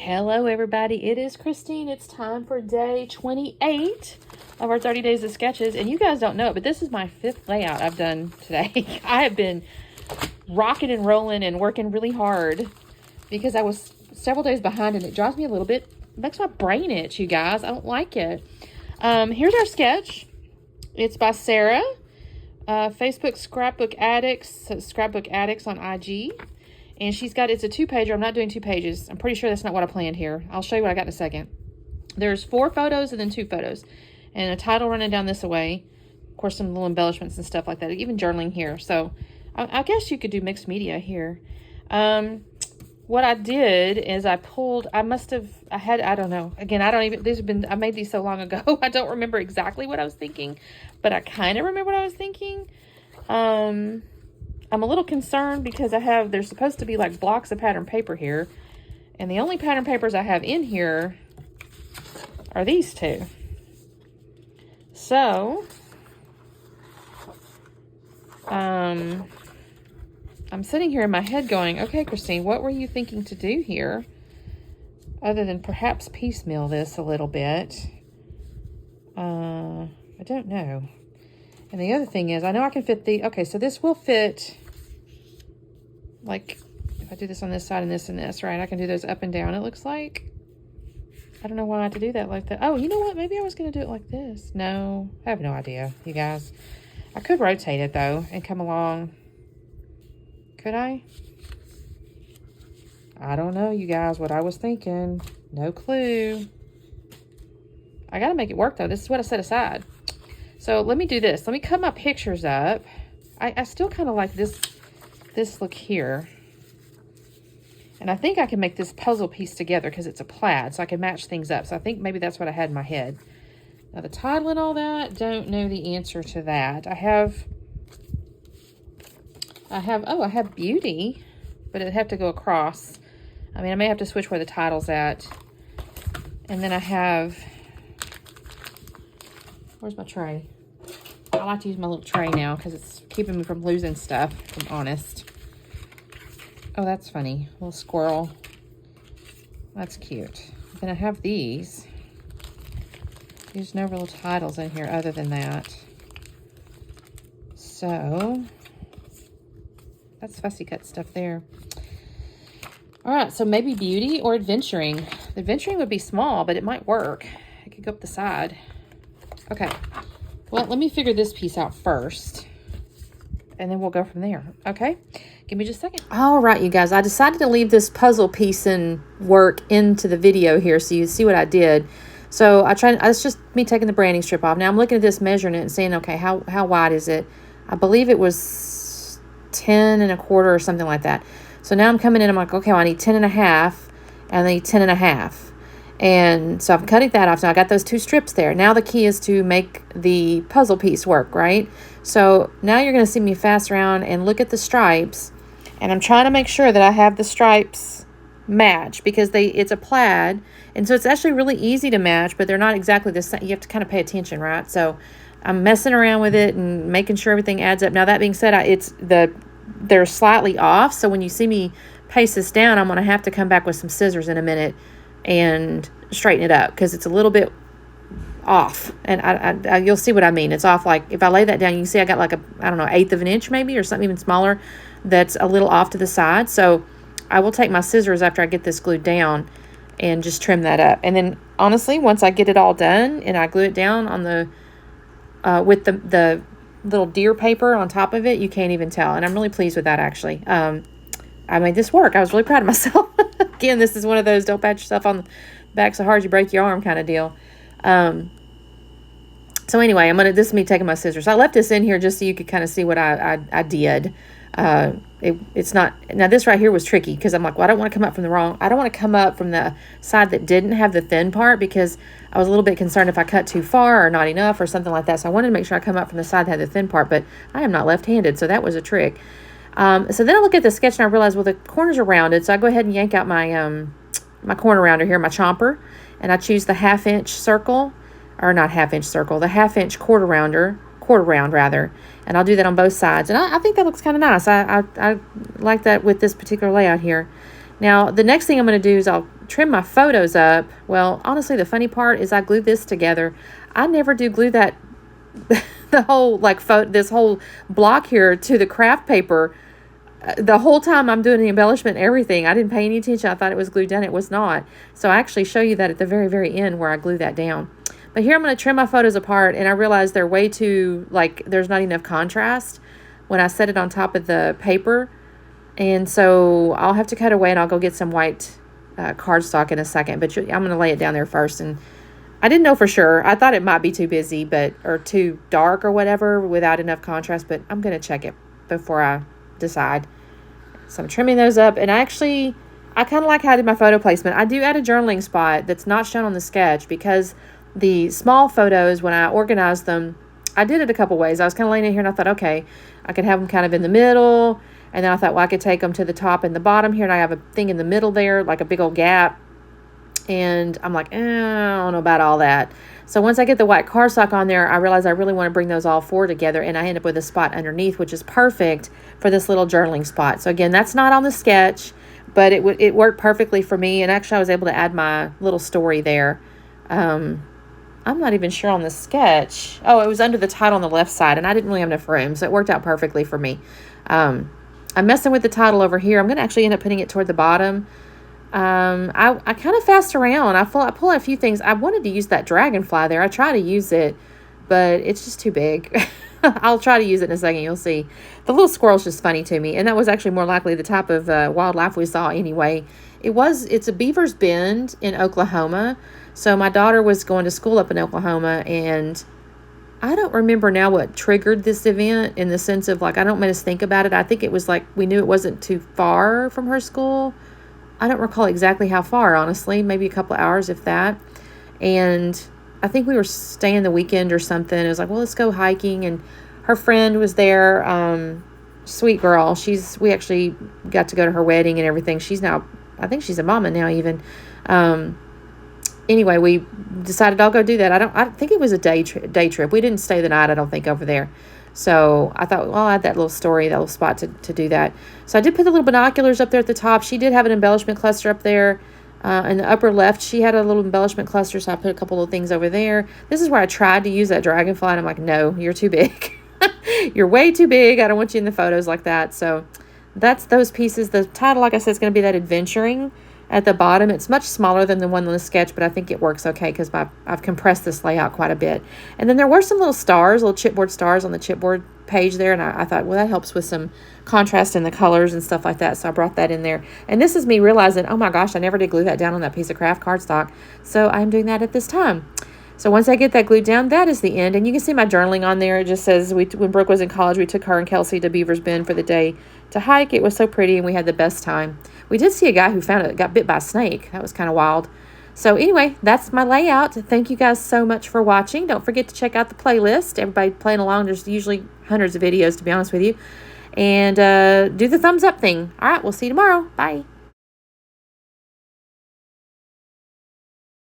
Hello everybody, it is Christine. It's time for day 28 of our 30 days of sketches, and you guys don't know it, but this is my 5th layout I've done today. I have been rocking and rolling and working really hard because I was several days behind, and it drives me a little bit, makes my brain itch, you guys. I don't like it. Here's our sketch. It's by Sarah, Facebook Scrapbook Addicts on IG. And she's got, it's a 2-pager. I'm not doing 2 pages. I'm pretty sure that's not what I planned here. I'll show you what I got in a second. There's 4 photos and then 2 photos. And a title running down this way. Of course, some little embellishments and stuff like that. Even journaling here. So, I guess you could do mixed media here. What I did is I don't know. Again, I made these so long ago. I don't remember exactly what I was thinking. But I kind of remember what I was thinking. I'm a little concerned because there's supposed to be like blocks of pattern paper here. And the only pattern papers I have in here are these 2. So, I'm sitting here in my head going, okay, Christine, what were you thinking to do here? Other than perhaps piecemeal this a little bit. I don't know. And the other thing is, I know I can fit okay, so this will fit, like, if I do this on this side and this, right? I can do those up and down, it looks like. I don't know why I had to do that like that. Oh, you know what? Maybe I was going to do it like this. No, I have no idea, you guys. I could rotate it, though, and come along. Could I? I don't know, you guys, what I was thinking. No clue. I got to make it work, though. This is what I set aside. So let me do this. Let me cut my pictures up. I still kind of like this look here. And I think I can make this puzzle piece together because it's a plaid, so I can match things up. So I think maybe that's what I had in my head. Now the title and all that, don't know the answer to that. I have beauty, but it'd have to go across. I mean, I may have to switch where the title's at. And then I have, where's my tray? I like to use my little tray now because it's keeping me from losing stuff, if I'm honest. Oh, that's funny. Little squirrel. That's cute. Then I have these. There's no real titles in here other than that. So, that's fussy cut stuff there. All right, so maybe beauty or adventuring. The adventuring would be small, but it might work. It could go up the side. Okay. Well, let me figure this piece out first, and then we'll go from there, okay? Give me just a second. All right, you guys, I decided to leave this puzzle piece and work into the video here so you see what I did. So it's just me taking the branding strip off. Now I'm looking at this, measuring it, and saying, okay, how wide is it? I believe it was 10 1/4 or something like that. So now I'm coming in, I'm like, okay, well, I need 10 1/2, and I need 10 1/2. And so I'm cutting that off. So I got those 2 strips there. Now the key is to make the puzzle piece work, right? So now you're going to see me fast around and look at the stripes. And I'm trying to make sure that I have the stripes match because it's a plaid. And so it's actually really easy to match, but they're not exactly the same. You have to kind of pay attention, right? So I'm messing around with it and making sure everything adds up. Now that being said, they're slightly off. So when you see me paste this down, I'm going to have to come back with some scissors in a minute and straighten it up because it's a little bit off, and you'll see what I mean. It's off. Like if I lay that down, you can see I got like I don't know, 1/8 of an inch maybe, or something even smaller that's a little off to the side. So I will take my scissors after I get this glued down and just trim that up. And then honestly, once I get it all done and I glue it down on the with the little deer paper on top of it, you can't even tell. And I'm really pleased with that, actually. I made this work. I was really proud of myself. Again, this is one of those don't pat yourself on the back so hard you break your arm kind of deal. So anyway, this is me taking my scissors. I left this in here just so you could kind of see what I did. It's not, now this right here was tricky because I'm like, well, I don't want to come up from the side that didn't have the thin part because I was a little bit concerned if I cut too far or not enough or something like that. So I wanted to make sure I come up from the side that had the thin part, but I am not left-handed, so that was a trick. So then I look at the sketch and I realize, well, the corners are rounded. So I go ahead and yank out my, my corner rounder here, my chomper, and I choose the 1/2 inch circle, or not 1/2 inch circle, the 1/2 inch quarter round rather. And I'll do that on both sides. And I think that looks kind of nice. I like that with this particular layout here. Now, the next thing I'm going to do is I'll trim my photos up, well, honestly, the funny part is I glued this together. I never do glue that, the whole, like, this whole block here to the craft paper. The whole time I'm doing the embellishment and everything, I didn't pay any attention. I thought it was glued down. It was not. So I actually show you that at the very, very end where I glue that down. But here I'm going to trim my photos apart, and I realize they're way too, like, there's not enough contrast when I set it on top of the paper. And so I'll have to cut away, and I'll go get some white cardstock in a second. But I'm going to lay it down there first. And I didn't know for sure. I thought it might be too busy, or too dark or whatever without enough contrast. But I'm going to check it before I decide. So I'm trimming those up. And I kind of like how I did my photo placement. I do add a journaling spot that's not shown on the sketch, because the small photos, when I organized them, I did it a couple ways. I was kind of laying in here and I thought, okay, I could have them kind of in the middle. And then I thought, well, I could take them to the top and the bottom here. And I have a thing in the middle there, like a big old gap. And I'm like, I don't know about all that. So once I get the white cardstock on there, I realize I really want to bring those all four together. And I end up with a spot underneath, which is perfect for this little journaling spot. So again, that's not on the sketch, but it worked perfectly for me. And actually I was able to add my little story there. I'm not even sure on the sketch. Oh, it was under the title on the left side, and I didn't really have enough room, so it worked out perfectly for me. I'm messing with the title over here. I'm going to actually end up putting it toward the bottom. I kind of fast around. I pull out a few things. I wanted to use that dragonfly there. I try to use it, but it's just too big. I'll try to use it in a second. You'll see. The little squirrel's just funny to me, and that was actually more likely the type of wildlife we saw anyway. It's a Beaver's Bend in Oklahoma. So my daughter was going to school up in Oklahoma, and I don't remember now what triggered this event, in the sense of, like, I don't make us think about it. I think it was like we knew it wasn't too far from her school. I don't recall exactly how far, honestly, maybe a couple of hours, if that. And I think we were staying the weekend or something. It was like, well, let's go hiking. And her friend was there. Sweet girl. We actually got to go to her wedding and everything. I think she's a mama now even. Anyway, we decided I'll go do that. I think it was a day trip. We didn't stay the night, I don't think, over there. So I thought, well, I'll add that little story, that little spot to do that. So I did put the little binoculars up there at the top. She did have an embellishment cluster up there. In the upper left, she had a little embellishment cluster, so I put a couple of things over there. This is where I tried to use that dragonfly, and I'm like, no, you're too big. You're way too big. I don't want you in the photos like that. So that's those pieces. The title, like I said, is going to be that adventuring. At the bottom, it's much smaller than the one on the sketch, but I think it works okay because I've compressed this layout quite a bit. And then there were some little chipboard stars on the chipboard page there, and I thought, well, that helps with some contrast in the colors and stuff like that, so I brought that in there. And this is me realizing, oh my gosh, I never did glue that down on that piece of craft cardstock, so I'm doing that at this time. So once I get that glued down, that is the end. And you can see my journaling on there. It just says, when Brooke was in college, we took her and Kelsey to Beaver's Bend for the day to hike. It was so pretty, and we had the best time. We did see a guy who got bit by a snake. That was kind of wild. So anyway, that's my layout. Thank you guys so much for watching. Don't forget to check out the playlist. Everybody playing along. There's usually hundreds of videos, to be honest with you. And do the thumbs up thing. All right, we'll see you tomorrow. Bye.